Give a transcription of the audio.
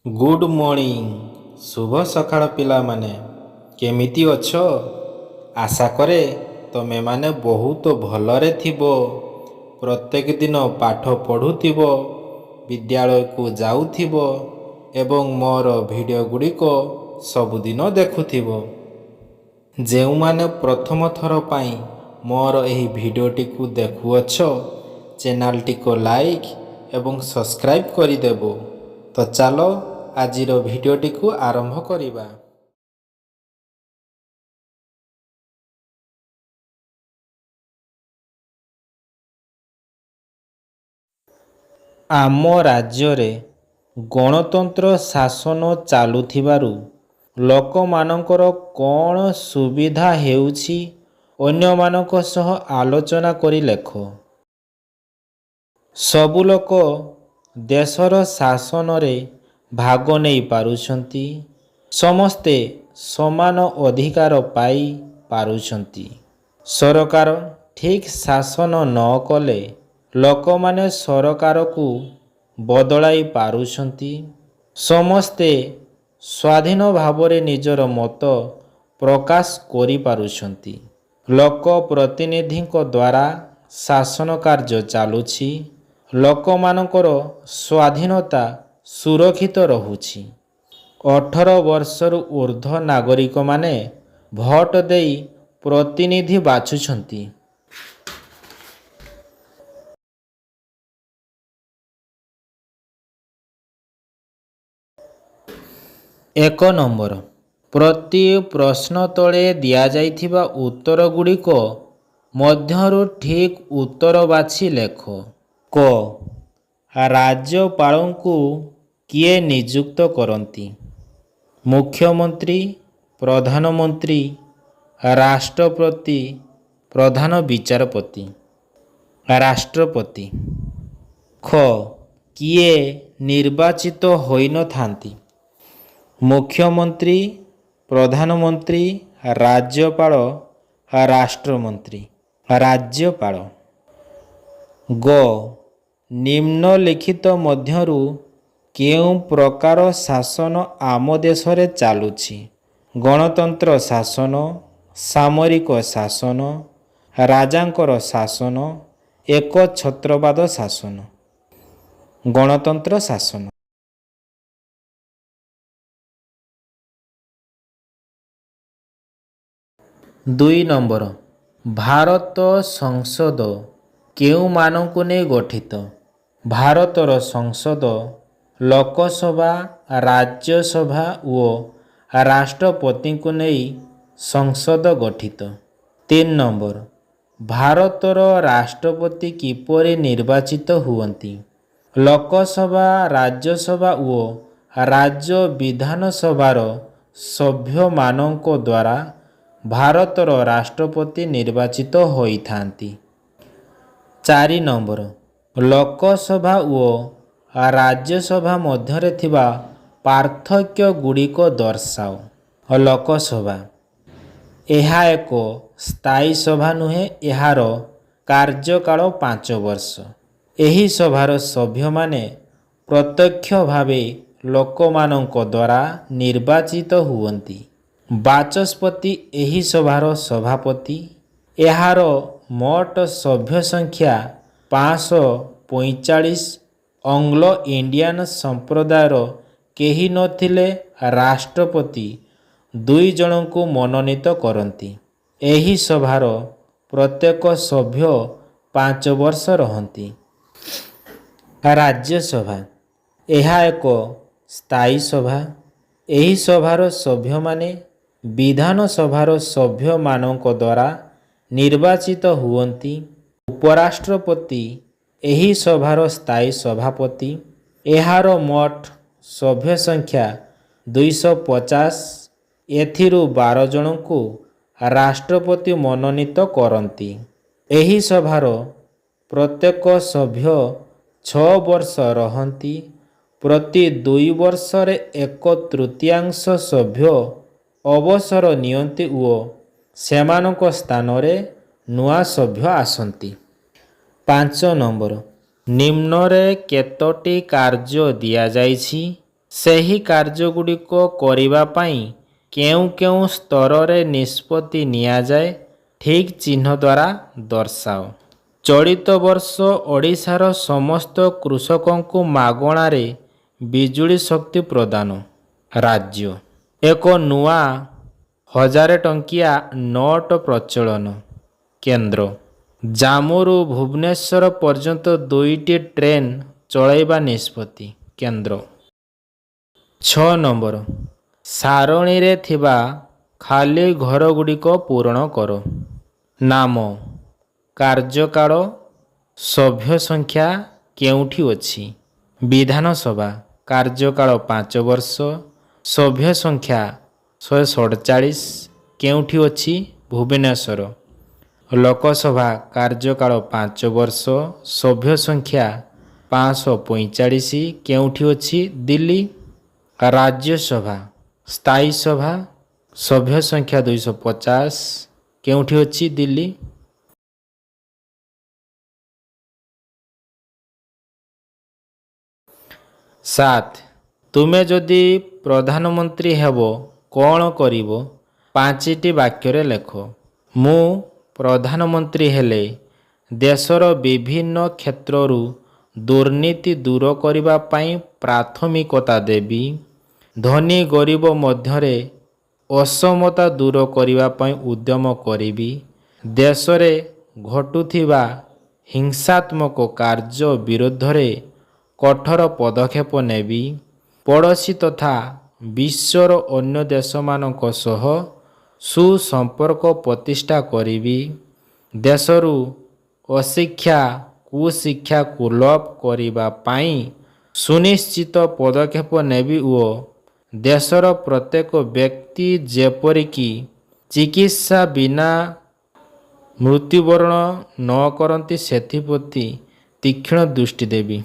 Good morning. ଶୁଭ ସକାଳ ପିଲାମାନେ, କେମିତି ଅଛ? ଆଶା କରେ ତମେମାନେ ବହୁତ ଭଲରେ ଥିବ। ପ୍ରତ୍ୟେକ ଦିନ ପାଠ ପଢ଼ୁଥିବ, ବିଦ୍ୟାଳୟକୁ ଯାଉଥିବ ଏବଂ ମୋର ଭିଡ଼ିଓ ଗୁଡ଼ିକ ସବୁଦିନ ଦେଖୁଥିବ। ଯେଉଁମାନେ ପ୍ରଥମ ଥର ପାଇଁ ମୋର ଏହି ଭିଡ଼ିଓଟିକୁ ଦେଖୁଅଛ, ଚ୍ୟାନେଲଟିକୁ ଲାଇକ୍ ଏବଂ ସବସ୍କ୍ରାଇବ୍ କରିଦେବ। ତ ଚାଲ ଆଜିର ଭିଡ଼ିଓଟିକୁ ଆରମ୍ଭ କରିବା। ଆମ ରାଜ୍ୟରେ ଗଣତନ୍ତ୍ର ଶାସନ ଚାଲୁଥିବାରୁ ଲୋକମାନଙ୍କର କ'ଣ ସୁବିଧା ହେଉଛି ଅନ୍ୟମାନଙ୍କ ସହ ଆଲୋଚନା କରି ଲେଖ। ସବୁ ଲୋକ ଦେଶର ଶାସନରେ ଭାଗ ନେଇ ପାରୁଛନ୍ତି। ସମସ୍ତେ ସମାନ ଅଧିକାର ପାଇ ପାରୁଛନ୍ତି। ସରକାର ଠିକ୍ ଶାସନ ନ କଲେ ଲୋକମାନେ ସରକାରକୁ ବଦଳାଇ ପାରୁଛନ୍ତି। ସମସ୍ତେ ସ୍ୱାଧୀନ ଭାବରେ ନିଜର ମତ ପ୍ରକାଶ କରିପାରୁଛନ୍ତି। ଲୋକ ପ୍ରତିନିଧିଙ୍କ ଦ୍ୱାରା ଶାସନ କାର୍ଯ୍ୟ ଚାଲୁଛି। ଲୋକମାନଙ୍କର ସ୍ୱାଧୀନତା ସୁରକ୍ଷିତ ରହୁଛି। 18 ବର୍ଷରୁ ଉର୍ଦ୍ଧ୍ୱ ନାଗରିକମାନେ ଭୋଟ ଦେଇ ପ୍ରତିନିଧି ବାଛୁଛନ୍ତି। 1 ନମ୍ବର, ପ୍ରତି ପ୍ରଶ୍ନ ତଳେ ଦିଆଯାଇଥିବା ଉତ୍ତରଗୁଡ଼ିକ ମଧ୍ୟରୁ ଠିକ୍ ଉତ୍ତର ବାଛି ଲେଖ। କ. ରାଜ୍ୟପାଳଙ୍କୁ କିଏ ନିଯୁକ୍ତ କରନ୍ତି? ମୁଖ୍ୟମନ୍ତ୍ରୀ, ପ୍ରଧାନମନ୍ତ୍ରୀ, ରାଷ୍ଟ୍ରପତି, ପ୍ରଧାନ ବିଚାରପତି। ରାଷ୍ଟ୍ରପତି। ଖ. କିଏ ନିର୍ବାଚିତ ହୋଇନଥାନ୍ତି? ମୁଖ୍ୟମନ୍ତ୍ରୀ, ପ୍ରଧାନମନ୍ତ୍ରୀ, ରାଜ୍ୟପାଳ, ରାଷ୍ଟ୍ରମନ୍ତ୍ରୀ। ରାଜ୍ୟପାଳ। ଗ. ନିମ୍ନଲିଖିତ ମଧ୍ୟରୁ କେଉଁ ପ୍ରକାର ଶାସନ ଆମ ଦେଶରେ ଚାଲୁଛି? ଗଣତନ୍ତ୍ର ଶାସନ, ସାମରିକ ଶାସନ, ରାଜାଙ୍କର ଶାସନ, ଏକଛତ୍ରବାଦ ଶାସନ। ଗଣତନ୍ତ୍ର ଶାସନ। 2 ନମ୍ବର, ଭାରତ ସଂସଦ କେଉଁମାନଙ୍କୁ ନେଇ ଗଠିତ? ଭାରତର ସଂସଦ ଲୋକସଭା, ରାଜ୍ୟସଭା ଓ ରାଷ୍ଟ୍ରପତିଙ୍କୁ ନେଇ ସଂସଦ ଗଠିତ। 3 ନମ୍ବର, ଭାରତର ରାଷ୍ଟ୍ରପତି କିପରି ନିର୍ବାଚିତ ହୁଅନ୍ତି? ଲୋକସଭା, ରାଜ୍ୟସଭା ଓ ରାଜ୍ୟ ବିଧାନସଭାର ସଭ୍ୟମାନଙ୍କ ଦ୍ୱାରା ଭାରତର ରାଷ୍ଟ୍ରପତି ନିର୍ବାଚିତ ହୋଇଥାନ୍ତି। 4 ନମ୍ବର, ଲୋକସଭା ଓ ରାଜ୍ୟସଭା ମଧ୍ୟରେ ଥିବା ପାର୍ଥକ୍ୟ ଗୁଡ଼ିକ ଦର୍ଶାଅ। ଲୋକସଭା। ଏହା ଏକ ସ୍ଥାୟୀ ସଭା ନୁହେଁ। ଏହାର କାର୍ଯ୍ୟକାଳ 5 ବର୍ଷ। ଏହି ସଭାର ସଭ୍ୟମାନେ ପ୍ରତ୍ୟକ୍ଷ ଭାବେ ଲୋକମାନଙ୍କ ଦ୍ୱାରା ନିର୍ବାଚିତ ହୁଅନ୍ତି। ବାଚସ୍ପତି ଏହି ସଭାର ସଭାପତି। ଏହାର ମୋଟ ସଭ୍ୟ ସଂଖ୍ୟା 545। ଆଙ୍ଗ୍ଲୋ ଇଣ୍ଡିଆନ ସମ୍ପ୍ରଦାୟର କେହି ନଥିଲେ ରାଷ୍ଟ୍ରପତି 2 ଜଣଙ୍କୁ ମନୋନୀତ କରନ୍ତି। ଏହି ସଭାର ପ୍ରତ୍ୟେକ ସଭ୍ୟ 5 ବର୍ଷ ରହନ୍ତି। ରାଜ୍ୟସଭା। ଏହା ଏକ ସ୍ଥାୟୀ ସଭା। ଏହି ସଭାର ସଭ୍ୟମାନେ ବିଧାନସଭାର ସଭ୍ୟମାନଙ୍କ ଦ୍ୱାରା ନିର୍ବାଚିତ ହୁଅନ୍ତି। ଉପରାଷ୍ଟ୍ରପତି ଏହି ସଭାର ସ୍ଥାୟୀ ସଭାପତି। ଏହାର ମୋଟ ସଭ୍ୟ ସଂଖ୍ୟା 250। ଏଥିରୁ 12 ଜଣଙ୍କୁ ରାଷ୍ଟ୍ରପତି ମନୋନୀତ କରନ୍ତି। ଏହି ସଭାର ପ୍ରତ୍ୟେକ ସଭ୍ୟ 6 ବର୍ଷ ରହନ୍ତି। ପ୍ରତି 2 ବର୍ଷରେ 1/3 ସଭ୍ୟ ଅବସର ନିଅନ୍ତି ଓ ସେମାନଙ୍କ ସ୍ଥାନରେ ନୂଆ ସଭ୍ୟ ଆସନ୍ତି। 5 ନମ୍ବର, ନିମ୍ନରେ କେତୋଟି କାର୍ଯ୍ୟ ଦିଆଯାଇଛି ସେହି କାର୍ଯ୍ୟଗୁଡ଼ିକ କରିବା ପାଇଁ କେଉଁ କେଉଁ ସ୍ତରରେ ନିଷ୍ପତ୍ତି ନିଆଯାଏ ଠିକ୍ ଚିହ୍ନ ଦ୍ୱାରା ଦର୍ଶାଅ। ଚଳିତ ବର୍ଷ ଓଡ଼ିଶାର ସମସ୍ତ କୃଷକଙ୍କୁ ମାଗଣାରେ ବିଜୁଳି ଶକ୍ତି ପ୍ରଦାନ। ରାଜ୍ୟ ଏକ ନୂଆ 1000 ଟଙ୍କିଆ ନୋଟ ପ୍ରଚଳନ। କେନ୍ଦ୍ର ଜାମ୍ମୁରୁ ଭୁବନେଶ୍ୱର ପର୍ଯ୍ୟନ୍ତ 2ଟି ଟ୍ରେନ୍ ଚଳାଇବା ନିଷ୍ପତ୍ତି। କେନ୍ଦ୍ର 6 ନମ୍ବର ସାରଣୀରେ ଥିବା ଖାଲି ଘରଗୁଡ଼ିକ ପୂରଣ କର। ନାମ, କାର୍ଯ୍ୟକାଳ, ସଭ୍ୟ ସଂଖ୍ୟା କେଉଁଠି ଅଛି? ବିଧାନସଭା କାର୍ଯ୍ୟକାଳ 5 ବର୍ଷ, ସଭ୍ୟ ସଂଖ୍ୟା 147 କେଉଁଠି ଅଛି? ଭୁବନେଶ୍ୱର। ଲୋକସଭା କାର୍ଯ୍ୟକାଳ 5 ବର୍ଷ, ସଭ୍ୟ ସଂଖ୍ୟା 545 କେଉଁଠି ଅଛି? ଦିଲ୍ଲୀ। ରାଜ୍ୟସଭା ସ୍ଥାୟୀ ସଭା, ସଭ୍ୟ ସଂଖ୍ୟା 250 କେଉଁଠି ଅଛି? ଦିଲ୍ଲୀ। 7. ତୁମେ ଯଦି ପ୍ରଧାନମନ୍ତ୍ରୀ ହେବ କ'ଣ କରିବ? 5ଟି ବାକ୍ୟରେ ଲେଖ। ମୁଁ ପ୍ରଧାନମନ୍ତ୍ରୀ ହେଲେ ଦେଶର ବିଭିନ୍ନ କ୍ଷେତ୍ରରୁ ଦୁର୍ନୀତି ଦୂର କରିବା ପାଇଁ ପ୍ରାଥମିକତା ଦେବି। ଧନୀ ଗରିବ ମଧ୍ୟରେ ଅସମତା ଦୂର କରିବା ପାଇଁ ଉଦ୍ୟମ କରିବି। ଦେଶରେ ଘଟୁଥିବା ହିଂସାତ୍ମକ କାର୍ଯ୍ୟ ବିରୋଧରେ କଠୋର ପଦକ୍ଷେପ ନେବି। ପଡ଼ୋଶୀ ତଥା ବିଶ୍ୱର ଅନ୍ୟ ଦେଶମାନଙ୍କ ସହ ସୁସମ୍ପର୍କ ପ୍ରତିଷ୍ଠା କରିବି। ଦେଶରୁ ଅଶିକ୍ଷା କୁଶିକ୍ଷାକୁ ଲୋପ କରିବା ପାଇଁ ସୁନିଶ୍ଚିତ ପଦକ୍ଷେପ ନେବି ଓ ଦେଶର ପ୍ରତ୍ୟେକ ବ୍ୟକ୍ତି ଯେପରିକି ଚିକିତ୍ସା ବିନା ମୃତ୍ୟୁବରଣ ନ କରନ୍ତି ସେଥିପ୍ରତି ତୀକ୍ଷ୍ଣ ଦୃଷ୍ଟି ଦେବି।